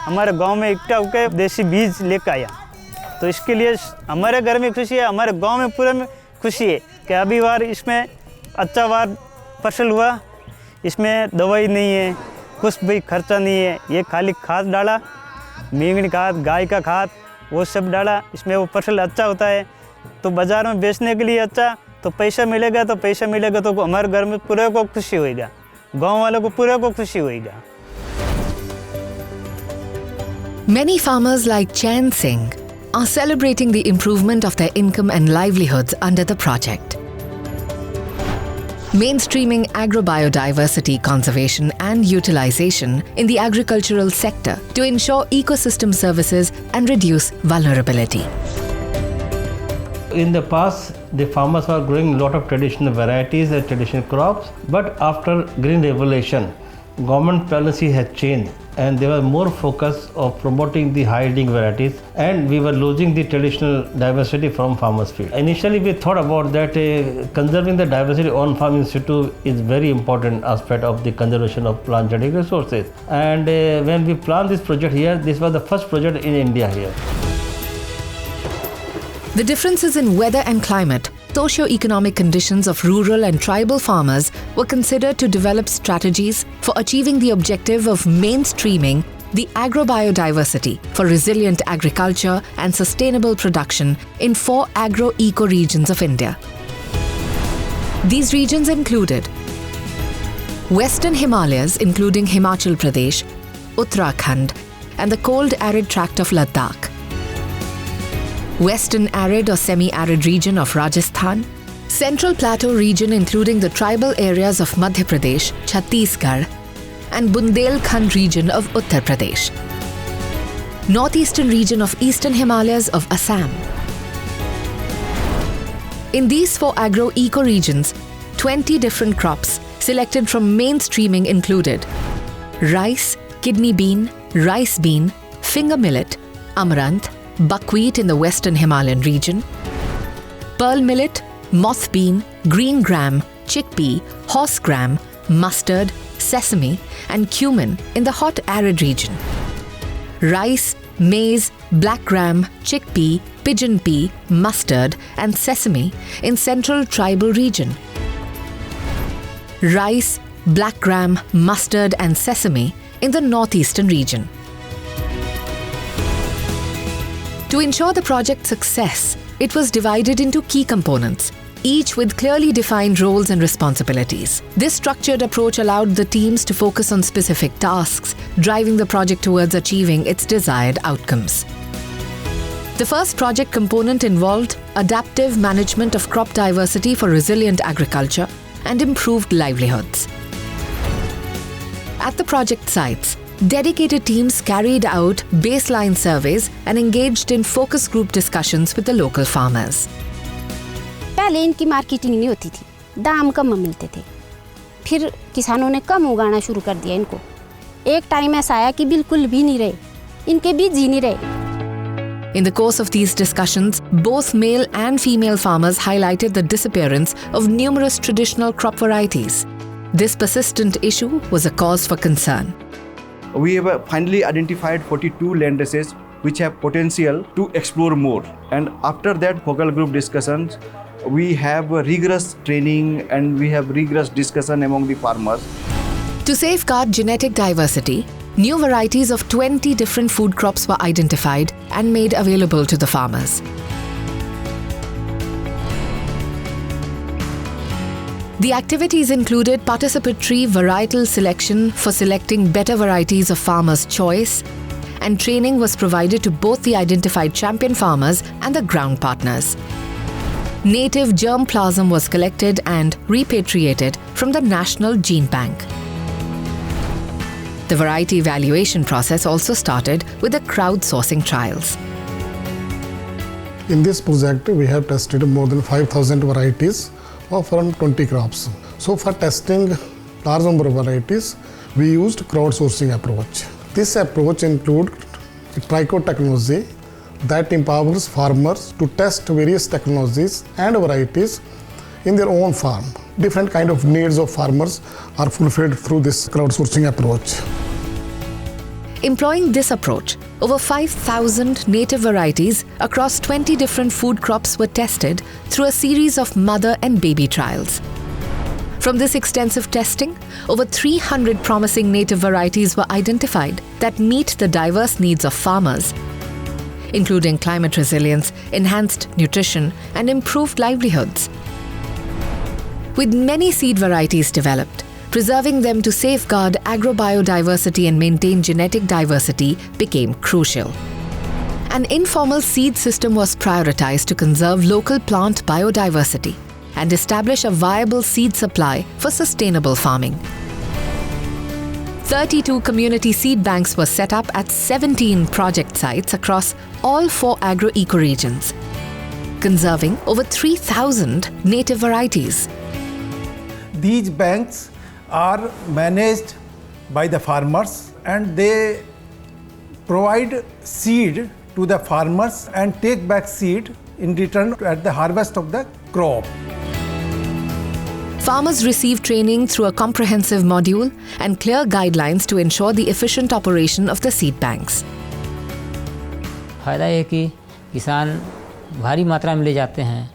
हमारे गांव में इकट्ठा होकर देसी बीज लेकर आया। तो इसके लिए हमारे घर में खुशी है, हमारे गांव में पूरे में खुशी है कि अभी बार इसमें अच्छा बार फसल हुआ। इसमें दवाई नहीं है, कुछ भी खर्चा नहीं है, ये खाली खाद डाला, मींगनी खाद, गाय का खाद, वो सब डाला। इसमें वो फसल अच्छा होता है तो बाज़ार में बेचने के लिए अच्छा, तो पैसा मिलेगा तो हमारे घर में पूरे को खुशी होएगा, गांव वालों को पूरे को खुशी होएगा। Many farmers like Chain Singh are celebrating the improvement of their income and livelihoods under the project. Mainstreaming agrobiodiversity conservation and utilization in the agricultural sector to ensure ecosystem services and reduce vulnerability. In the past, the farmers were growing a lot of traditional varieties and traditional crops, but after Green Revolution, government policy has changed and there was more focus of promoting the high-yielding varieties, and we were losing the traditional diversity from farmers' field. Initially, we thought about that conserving the diversity on farm in situ is very important aspect of the conservation of plant genetic resources. And when we planned this project here, this was the first project in India here. The differences in weather and climate, socio-economic conditions of rural and tribal farmers were considered to develop strategies for achieving the objective of mainstreaming the agrobiodiversity for resilient agriculture and sustainable production in 4 agro-eco regions of India. These regions included Western Himalayas, including Himachal Pradesh, Uttarakhand, and the cold arid tract of Ladakh. Western arid or semi-arid region of Rajasthan, Central Plateau region including the tribal areas of Madhya Pradesh, Chhattisgarh, and Bundelkhand region of Uttar Pradesh. Northeastern region of Eastern Himalayas of Assam. In these 4 agro-eco regions, 20 different crops selected from mainstreaming included rice, kidney bean, rice bean, finger millet, amaranth, buckwheat in the Western Himalayan region, pearl millet, moth bean, green gram, chickpea, horse gram, mustard, sesame, and cumin in the hot arid region, rice, maize, black gram, chickpea, pigeon pea, mustard, and sesame in Central Tribal region, rice, black gram, mustard, and sesame in the Northeastern region. To ensure the project's success, it was divided into key components, each with clearly defined roles and responsibilities. This structured approach allowed the teams to focus on specific tasks, driving the project towards achieving its desired outcomes. The first project component involved adaptive management of crop diversity for resilient agriculture and improved livelihoods. At the project sites, dedicated teams carried out baseline surveys and engaged in focus group discussions with the local farmers. पहले इनकी marketing नहीं होती थी, दाम कम मिलते थे, फिर किसानों ने कम उगाना शुरू कर दिया इनको। एक टाइम ऐसा आया कि बिल्कुल भी नहीं रहे, इनके बीज ही नहीं रहे। In the course of these discussions, both male and female farmers highlighted the disappearance of numerous traditional crop varieties. This persistent issue was a cause for concern. We have finally identified 42 landraces which have potential to explore more. And after that focal group discussions, we have rigorous training and we have rigorous discussion among the farmers. To safeguard genetic diversity, new varieties of 20 different food crops were identified and made available to the farmers. The activities included participatory varietal selection for selecting better varieties of farmers' choice, and training was provided to both the identified champion farmers and the ground partners. Native germplasm was collected and repatriated from the National Gene Bank. The variety evaluation process also started with the crowdsourcing trials. In this project, we have tested more than 5,000 varieties of around 20 crops. So for testing large number of varieties, we used crowdsourcing approach. This approach includes trichome technology that empowers farmers to test various technologies and varieties in their own farm. Different kind of needs of farmers are fulfilled through this crowdsourcing approach. Employing this approach, over 5,000 native varieties across 20 different food crops were tested through a series of mother and baby trials. From this extensive testing, over 300 promising native varieties were identified that meet the diverse needs of farmers, including climate resilience, enhanced nutrition, and improved livelihoods. With many seed varieties developed, preserving them to safeguard agrobiodiversity and maintain genetic diversity became crucial. An informal seed system was prioritized to conserve local plant biodiversity and establish a viable seed supply for sustainable farming. 32 community seed banks were set up at 17 project sites across all 4 agro-ecoregions, conserving over 3,000 native varieties. These banks are managed by the farmers and they provide seed to the farmers and take back seed in return at the harvest of the crop. Farmers receive training through a comprehensive module and clear guidelines to ensure the efficient operation of the seed banks. फ़ायदा ये कि किसान भारी मात्रा में ले जाते हैं,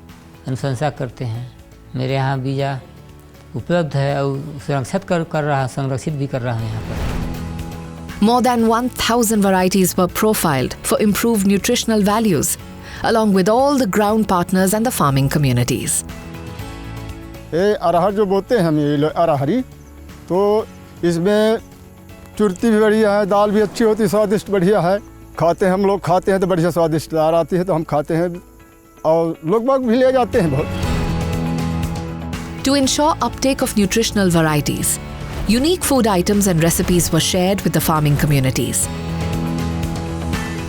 अनुशंसा करते हैं। मेरे यहाँ बीजा उपलब्ध है और संरक्षित भी कर रहा है यहाँ पर। More than 1,000 varieties were profiled for improved nutritional values, along with all the ground partners and the farming communities. ये अरहर जो बोते हैं हम ये अरहरी, तो इसमें चुरती भी बढ़िया है, दाल भी अच्छी होती है, स्वादिष्ट बढ़िया है। खाते हैं हम लोग, खाते हैं तो बढ़िया स्वादिष्ट दाल आती है तो हम खाते हैं और लोग बाग भी ले जाते हैं बहुत। To ensure uptake of nutritional varieties, unique food items and recipes were shared with the farming communities.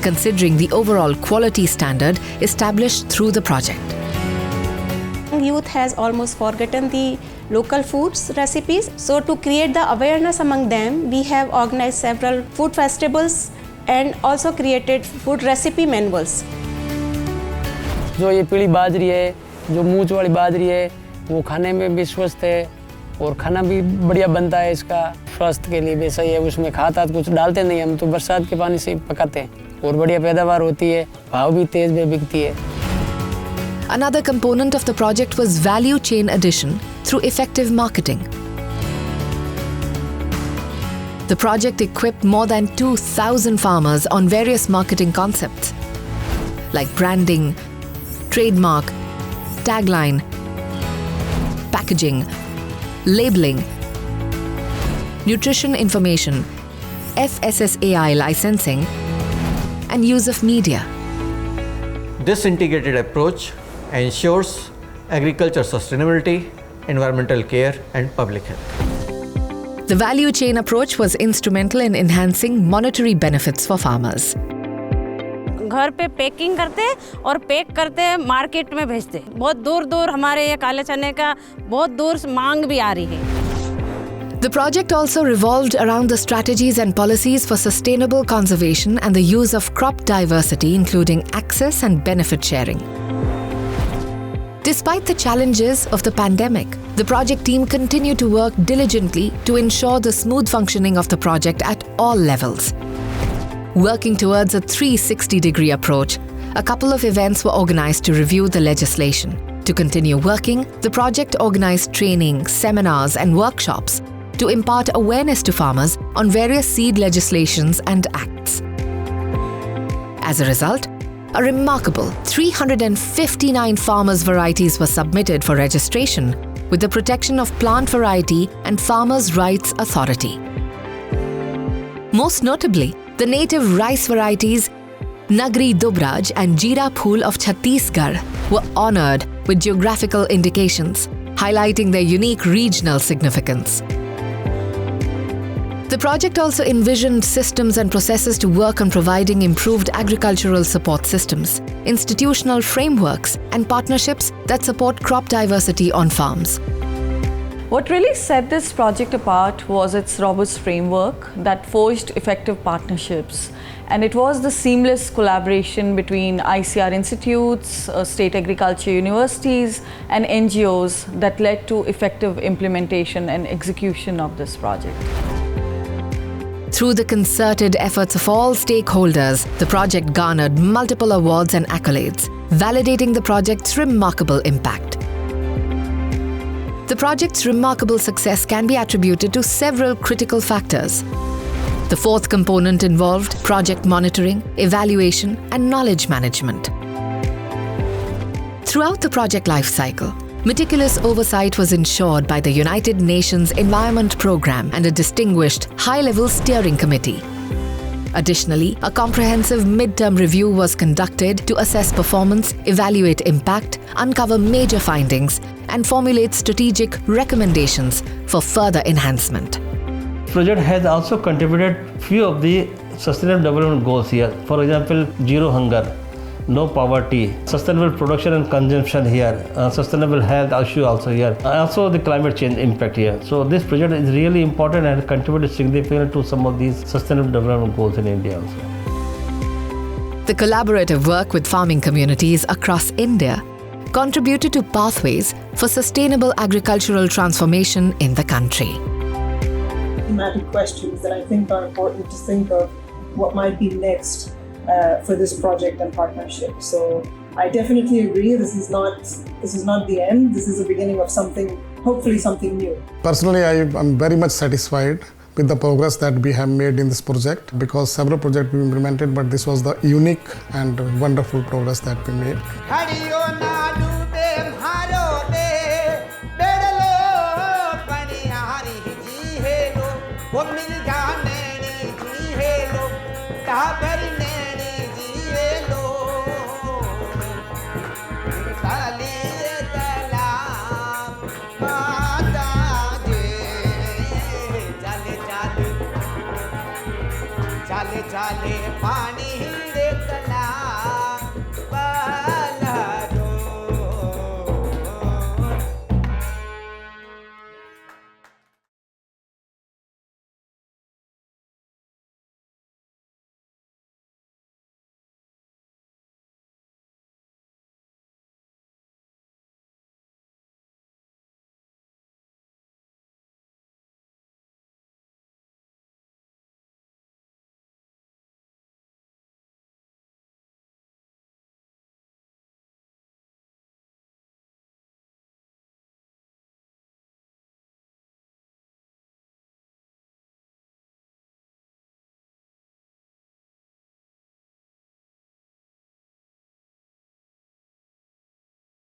Considering the overall quality standard established through the project. Youth has almost forgotten the local foods recipes. So to create the awareness among them, we have organized several food festivals and also created food recipe manuals. जो ये पीली बाजरी है, जो मूंछ वाली बाजरी है, वो खाने में भी स्वस्थ है और खाना भी बढ़िया बनता है। इसका स्वास्थ्य के लिए भी सही है। उसमें खाद कुछ डालते नहीं, हम तो बरसात के पानी से पकाते हैं और बढ़िया पैदावार होती है, भाव भी तेज में बिकती है। Another component of the project was value chain addition through effective marketing. The project equipped more than 2,000 farmers on various marketing concepts like branding, trademark, tagline, packaging, labeling, nutrition information, FSSAI licensing, and use of media. This integrated approach ensures agriculture sustainability, environmental care, and public health. The value chain approach was instrumental in enhancing monetary benefits for farmers. घर पे packing करते और pack करते market में भेजते। बहुत दूर दूर हमारे ये काले चने का बहुत दूर मांग भी आ रही है। The project also revolved around the strategies and policies for sustainable conservation and the use of crop diversity, including access and benefit sharing. Despite the challenges of the pandemic, the project team continued to work diligently to ensure the smooth functioning of the project at all levels. Working towards a 360-degree approach, a couple of events were organized to review the legislation. To continue working, the project organized training, seminars, and workshops to impart awareness to farmers on various seed legislations and acts. As a result, a remarkable 359 farmers' varieties were submitted for registration with the Protection of Plant Variety and Farmers' Rights Authority. Most notably, the native rice varieties Nagri Dubraj and Jeera Phool of Chhattisgarh were honored with geographical indications, highlighting their unique regional significance. The project also envisioned systems and processes to work on providing improved agricultural support systems, institutional frameworks, and partnerships that support crop diversity on farms. What really set this project apart was its robust framework that forged effective partnerships. And it was the seamless collaboration between ICR institutes, state agriculture universities, and NGOs that led to effective implementation and execution of this project. Through the concerted efforts of all stakeholders, the project garnered multiple awards and accolades, validating the project's remarkable impact. The project's remarkable success can be attributed to several critical factors. The fourth component involved project monitoring, evaluation, and knowledge management. Throughout the project lifecycle, meticulous oversight was ensured by the United Nations Environment Programme and a distinguished high-level steering committee. Additionally, a comprehensive mid-term review was conducted to assess performance, evaluate impact, uncover major findings, and formulate strategic recommendations for further enhancement. The project has also contributed few of the sustainable development goals here. For example, zero hunger, no poverty, sustainable production and consumption here, sustainable health issue also here, also the climate change impact here. So this project is really important and contributed significantly to some of these sustainable development goals in India also. The collaborative work with farming communities across India contributed to pathways for sustainable agricultural transformation in the country. Thematic questions that I think are important to think of what might be next for this project and partnership. So I definitely agree. This is not the end. This is the beginning of something, hopefully something new. Personally, I am very much satisfied with the progress that we have made in this project, because several projects we implemented, but this was the unique and wonderful progress that we made. चाले चाले पानी